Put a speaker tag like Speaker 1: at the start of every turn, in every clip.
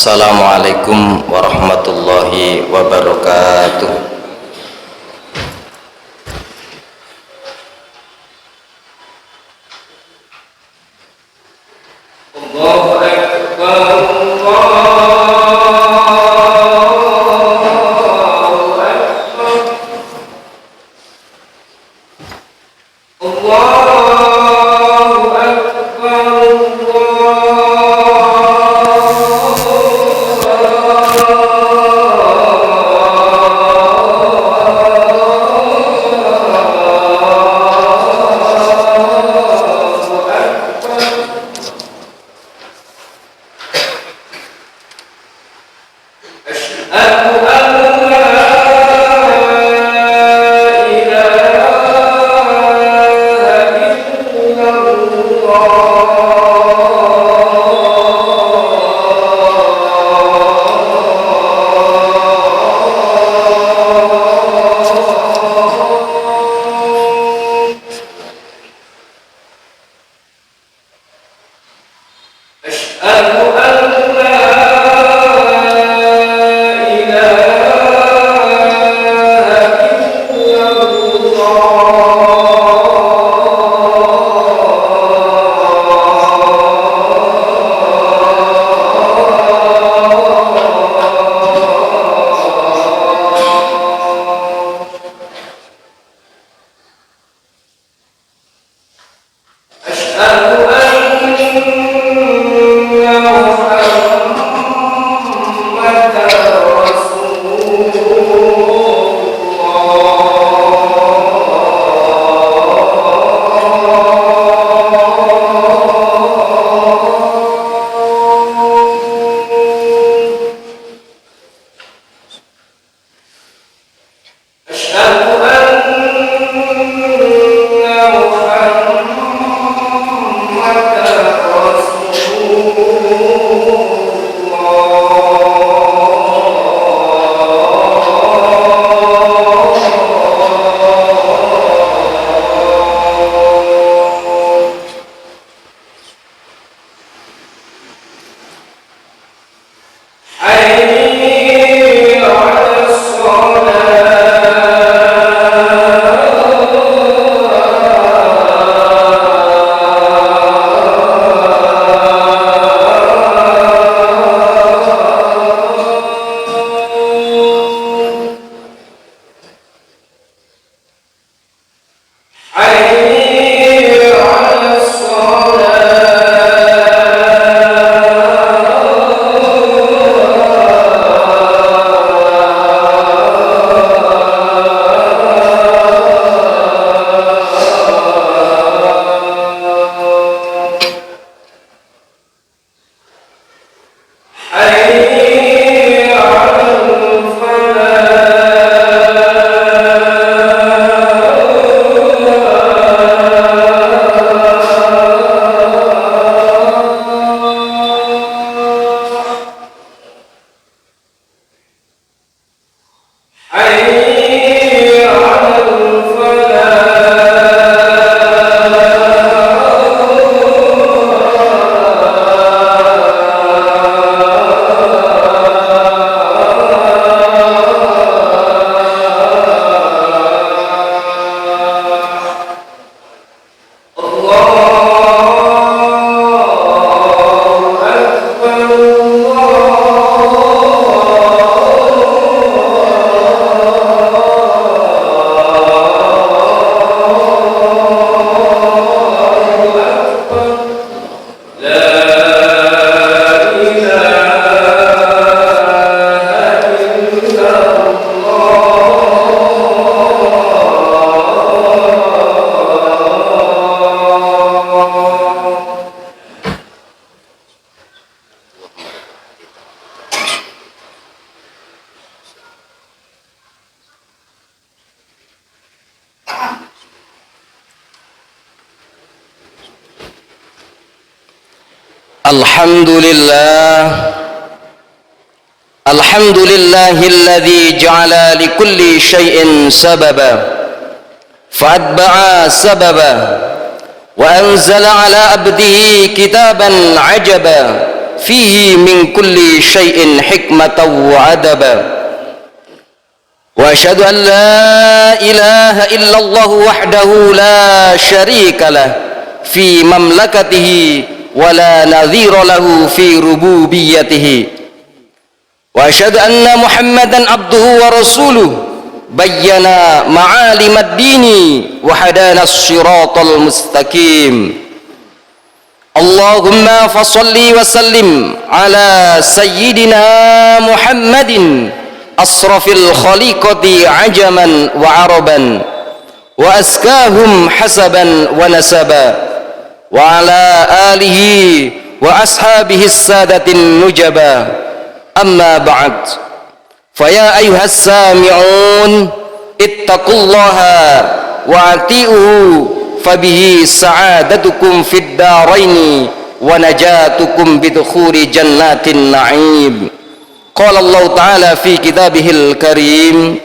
Speaker 1: Assalamualaikum warahmatullahi wabarakatuh. Allahu Akbar, Allahu Akbar, Allahu Alhamdulillahilladzi ja'ala likulli syai'in sababa fa'atba'a sababa wa anzala ala abdihi kitaban ajaba fihi min kulli syai'in hikmatan wa adaba wa asyhadu an la ilaha illallah wahdahu la syarika lah fi mamlakatihi wa la nadhira lahu fi rububiyyatihi wa asyhadu anna Muhammadan abduhu wa rasuluh bayyana ma'alimad dini wa hadana as-siratal mustaqim. Allahumma fassalli wa sallim ala sayyidina Muhammadin asrafil khaliqati ajaman wa araban wa askahum hasaban wa nasaba wa ala alihi wa ashabihi sadatin nujaba. Amma ba'd, faya ayyuhas sami'un ittaqullaha wa ati'uhu fabihi sa'adatukum fid daraini wa najatukum bidukhuri jannatin na'im. Qala Allah ta'ala fi kitabihil karim,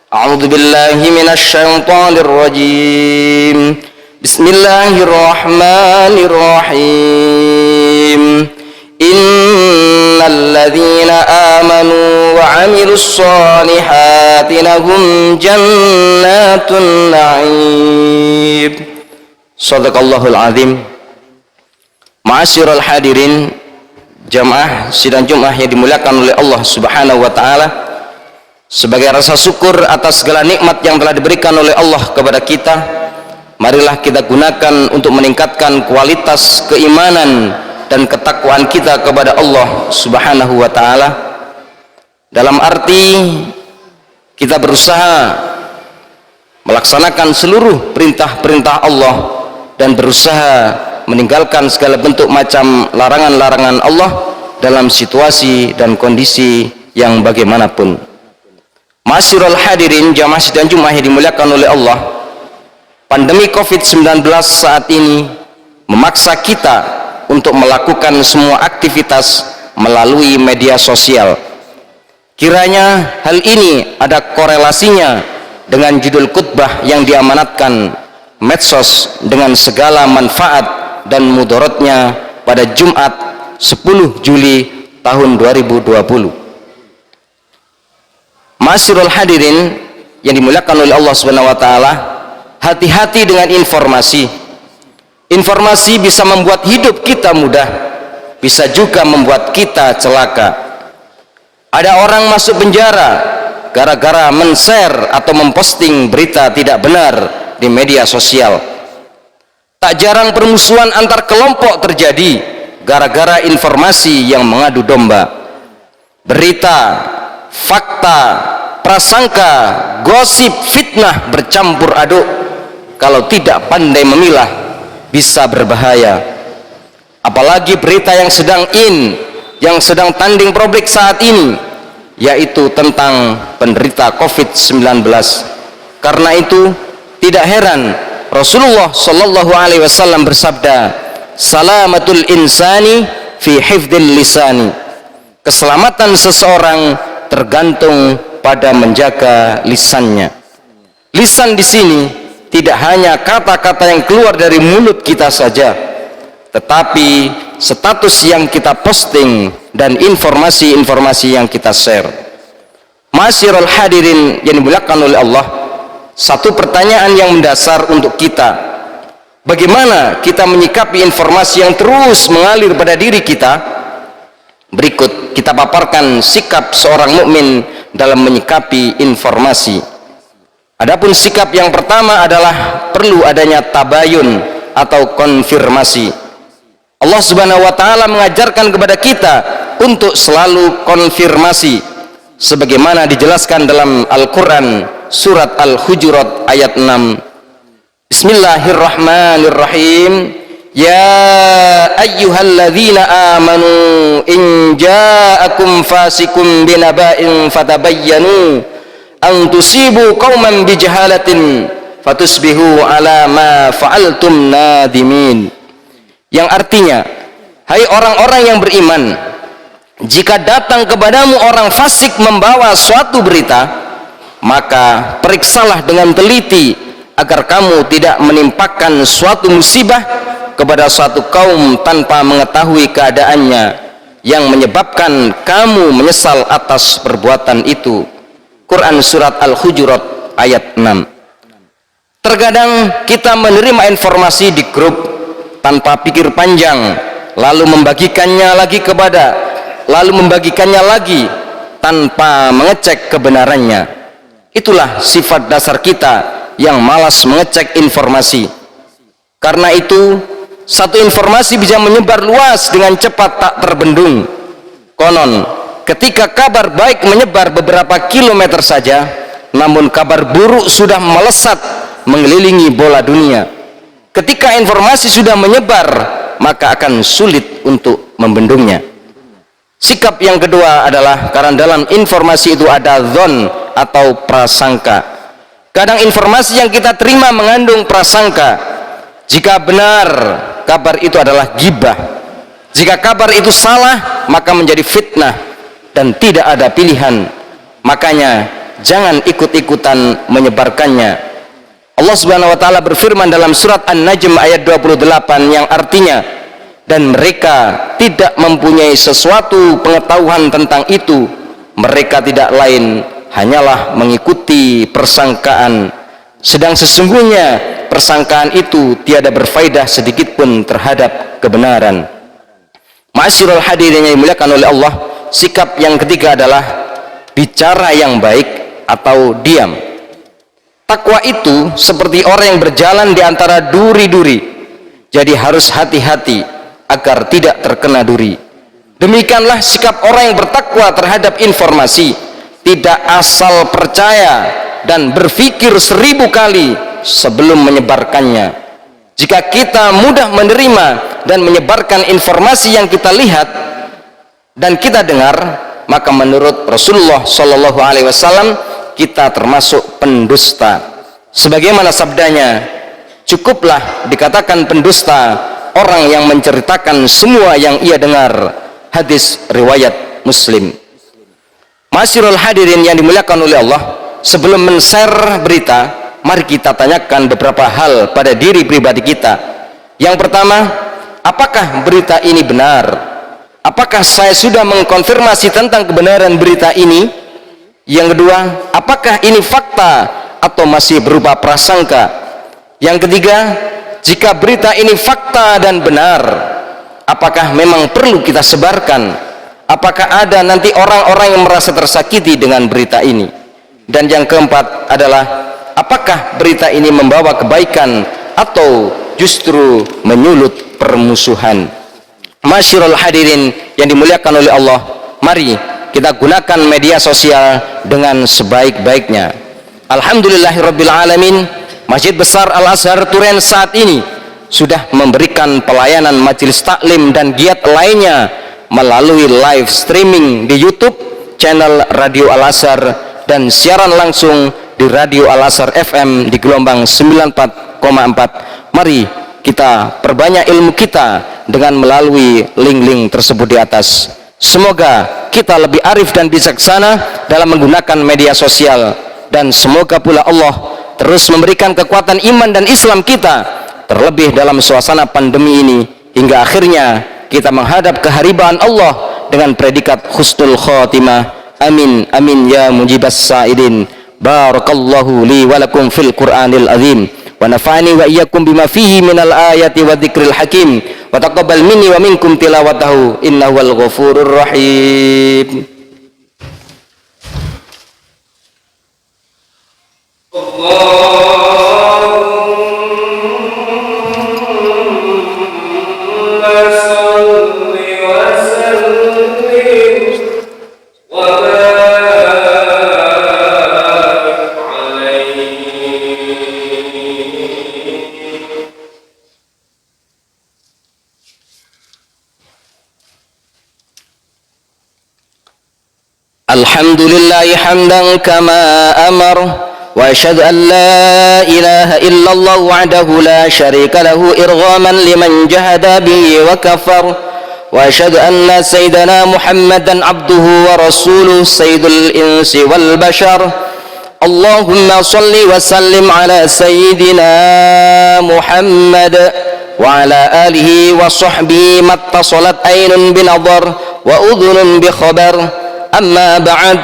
Speaker 1: a'udzu billahi minasy syaithanir rajim. Bismillahirrahmanirrahim. Innal ladzina amanu wa 'amilus solihati lahum jannatun na'im. Shadaqallahul azim. Ma'asyiral hadirin jamaah sidang Jumat yang dimuliakan oleh Allah Subhanahu wa taala, sebagai rasa syukur atas segala nikmat yang telah diberikan oleh Allah kepada kita, marilah kita gunakan untuk meningkatkan kualitas keimanan dan ketakwaan kita kepada Allah Subhanahu wa taala, dalam arti kita berusaha melaksanakan seluruh perintah-perintah Allah dan berusaha meninggalkan segala bentuk macam larangan-larangan Allah dalam situasi dan kondisi yang bagaimanapun. Ma'asyiral hadirin jamaah sidang Jumat yang dimuliakan oleh Allah, pandemi COVID-19 saat ini memaksa kita untuk melakukan semua aktivitas melalui media sosial. Kiranya hal ini ada korelasinya dengan judul khutbah yang diamanatkan medsos dengan segala manfaat dan mudaratnya pada Jumat 10 Juli tahun 2020. Ma'asyiral hadirin yang dimuliakan oleh Allah Subhanahu wa taala, hati-hati dengan informasi. Informasi bisa membuat hidup kita mudah, bisa juga membuat kita celaka. Ada orang masuk penjara gara-gara men-share atau memposting berita tidak benar di media sosial. Tak jarang permusuhan antar kelompok terjadi gara-gara informasi yang mengadu domba. Berita, fakta, prasangka, gosip, fitnah bercampur aduk. Kalau tidak pandai memilah, bisa berbahaya. Apalagi berita yang sedang yang sedang tanding publik saat ini, yaitu tentang penderita COVID-19. Karena itu tidak heran Rasulullah Shallallahu Alaihi Wasallam bersabda, salamatul insani fi hifdzil lisani. Keselamatan seseorang tergantung pada menjaga lisannya. Lisan di sini tidak hanya kata-kata yang keluar dari mulut kita saja, tetapi status yang kita posting dan informasi-informasi yang kita share. Ma'asyiral hadirin yang dimuliakan oleh Allah, satu pertanyaan yang mendasar untuk kita, bagaimana kita menyikapi informasi yang terus mengalir pada diri kita? Berikut kita paparkan sikap seorang mukmin dalam menyikapi informasi. Adapun sikap yang pertama adalah perlu adanya tabayun atau konfirmasi. Allah Subhanahu wa taala mengajarkan kepada kita untuk selalu konfirmasi, sebagaimana dijelaskan dalam Al-Qur'an surat Al-Hujurat ayat 6. Bismillahirrahmanirrahim. Ya ayyuhalladzina amanu in ja'akum fasikum binaba'in fatabayyanu an tusibu qauman bijahalatin fatusbihu ala ma fa'altum nadimin. Yang artinya, hai orang-orang yang beriman, jika datang kepadamu orang fasik membawa suatu berita, maka periksalah dengan teliti agar kamu tidak menimpakan suatu musibah kepada suatu kaum tanpa mengetahui keadaannya, yang menyebabkan kamu menyesal atas perbuatan itu. Quran surat Al-Hujurat ayat 6. Terkadang kita menerima informasi di grup tanpa pikir panjang, lalu membagikannya lagi tanpa mengecek kebenarannya. Itulah sifat dasar kita yang malas mengecek informasi. Karena itu, satu informasi bisa menyebar luas dengan cepat tak terbendung. Konon, ketika kabar baik menyebar beberapa kilometer saja, namun kabar buruk sudah melesat mengelilingi bola dunia. Ketika informasi sudah menyebar, maka akan sulit untuk membendungnya. Sikap yang kedua adalah karena dalam informasi itu ada dzon atau prasangka. Kadang informasi yang kita terima mengandung prasangka. Jika benar, kabar itu adalah ghibah. Jika kabar itu salah, maka menjadi fitnah dan tidak ada pilihan. Makanya jangan ikut-ikutan menyebarkannya. Allah Subhanahu wa taala berfirman dalam surat An-Najm ayat 28 yang artinya, dan mereka tidak mempunyai sesuatu pengetahuan tentang itu, mereka tidak lain hanyalah mengikuti persangkaan, sedang sesungguhnya persangkaan itu tiada berfaedah sedikit pun terhadap kebenaran. Ma'asyiral hadirin yang dimuliakan oleh Allah, sikap yang ketiga adalah bicara yang baik atau diam. Takwa itu seperti orang yang berjalan di antara duri-duri, jadi harus hati-hati agar tidak terkena duri. Demikianlah sikap orang yang bertakwa terhadap informasi, tidak asal percaya dan berpikir 1000 kali sebelum menyebarkannya. Jika kita mudah menerima dan menyebarkan informasi yang kita lihat dan kita dengar, maka menurut Rasulullah Shallallahu Alaihi Wasallam kita termasuk pendusta. Sebagaimana sabdanya, cukuplah dikatakan pendusta orang yang menceritakan semua yang ia dengar. Hadis riwayat Muslim. Ma'asyiral hadirin yang dimuliakan oleh Allah, sebelum men-share berita, mari kita tanyakan beberapa hal pada diri pribadi kita. Yang pertama, apakah berita ini benar? Apakah saya sudah mengkonfirmasi tentang kebenaran berita ini? Yang kedua, apakah ini fakta atau masih berupa prasangka? Yang ketiga, jika berita ini fakta dan benar, apakah memang perlu kita sebarkan? Apakah ada nanti orang-orang yang merasa tersakiti dengan berita ini? Dan yang keempat adalah, apakah berita ini membawa kebaikan atau justru menyulut permusuhan? Masyarul hadirin yang dimuliakan oleh Allah, mari kita gunakan media sosial dengan sebaik-baiknya. Alhamdulillahirabbil alamin, Masjid Besar Al-Azhar Turen saat ini sudah memberikan pelayanan majelis taklim dan giat lainnya melalui live streaming di YouTube channel Radio Al-Azhar dan siaran langsung di Radio Al-Azhar FM di gelombang 94,4. Mari kita perbanyak ilmu kita dengan melalui link-link tersebut di atas. Semoga kita lebih arif dan bijaksana dalam menggunakan media sosial, dan semoga pula Allah terus memberikan kekuatan iman dan Islam kita, terlebih dalam suasana pandemi ini, hingga akhirnya kita menghadap keharibaan Allah dengan predikat husnul khotimah. Amin amin ya mujibas sa'idin. Barakallahu li wa lakum fil Qur'anil azim, wa nafa'ani wa iyyakum bima fihi minal ayati wa dzikril hakim, wa taqabbal minni wa minkum tilawatahu innahu wal ghafurur rahim. Alhamdulillahi hamdan kama amar, wa asyhadu an la ilaha illallah wahdahu la syarika lahu irghaman liman jahada bihi wa kafar, وأشهد أن سيدنا محمدا عبده ورسوله سيد الإنس والبشر اللهم صل وسلم على سيدنا محمد وعلى آله وصحبه ما اتصلت عين بنظر وأذن بخبر أما بعد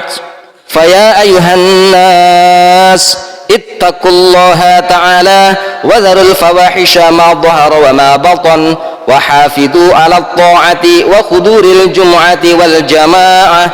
Speaker 1: فيا أيها الناس اتقوا الله تعالى وذروا الفواحش ما ظهر وما بطن وحافظوا على الطاعة وحضور الجمعة والجماعة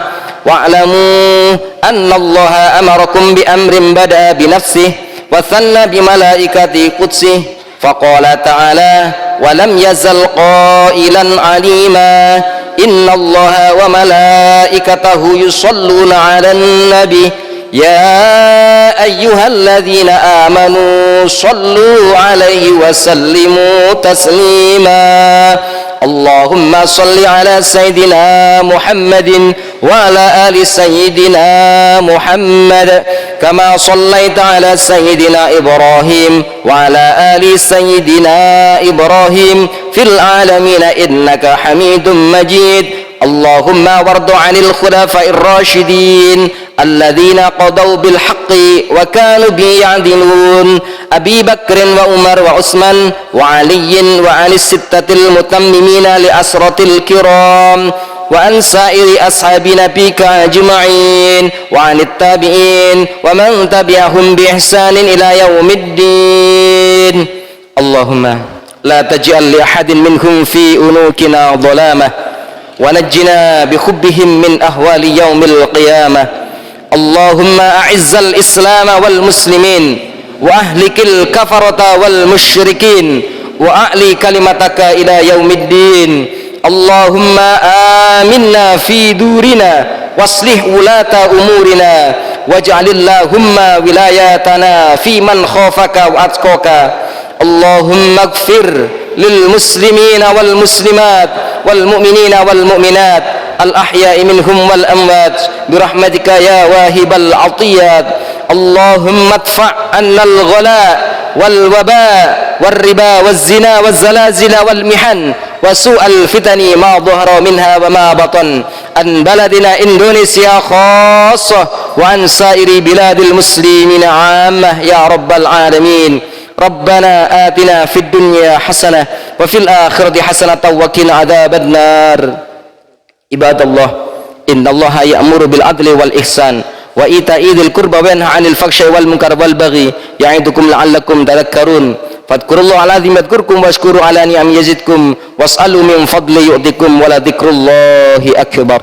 Speaker 1: واعلموا أن الله أمركم بأمر بدأ بنفسه وثنى بملائكة قدسه فقال تعالى ولم يزل قائلا عليما إن الله وملائكته يصلون على النبي يا أيها الذين آمنوا صلوا عليه وسلموا تسليما اللهم صل على سيدنا محمد وعلى آل سيدنا محمد كما صليت على سيدنا إبراهيم وعلى آل سيدنا إبراهيم في العالمين إنك حميد مجيد اللهم وارض عن الخلفاء الراشدين الذين قضوا بالحق وكانوا به يعدلون أبي بكر وعمر وعثمان وعلي وعن الستة المتممين لأسرة الكرام وعن سائر أصحاب نبيك أجمعين وعن التابعين ومن تبعهم بإحسان إلى يوم الدين اللهم لا تجعل لأحد منهم في أنوكنا ظلامة ونجنا بحبهم من أهوال يوم القيامة اللهم أعز الإسلام والمسلمين وأهلك الكفرة والمشركين وأعلي كلمتك إلى يوم الدين اللهم آمنا في دورنا واصلح ولاة أمورنا واجعل اللهم ولاياتنا في من خافك وأتقاك اللهم اغفر للمسلمين والمسلمات والمؤمنين والمؤمنات الأحياء منهم والأموات برحمتك يا واهب العطيات اللهم ادفع عنا الغلاء والوباء والربا والزنا والزلازل والمحن وسوء الفتن ما ظهر منها وما بطن عن بلدنا إندونيسيا خاصة وعن سائر بلاد المسلمين عامة يا رب العالمين ربنا آتنا في الدنيا حسنة وفي الآخرة حسنة وقنا عذاب النار عباد الله إن الله يأمر بالعدل والإحسان وإيتاء ذي القربى وينهى عن الفحشاء والمنكر والبغي يعظكم لعلكم تذكرون فاذكروا الله العظيم يذكركم واشكروا على نعم يزدكم واسألوا من فضل يؤتكم ولذكر الله أكبر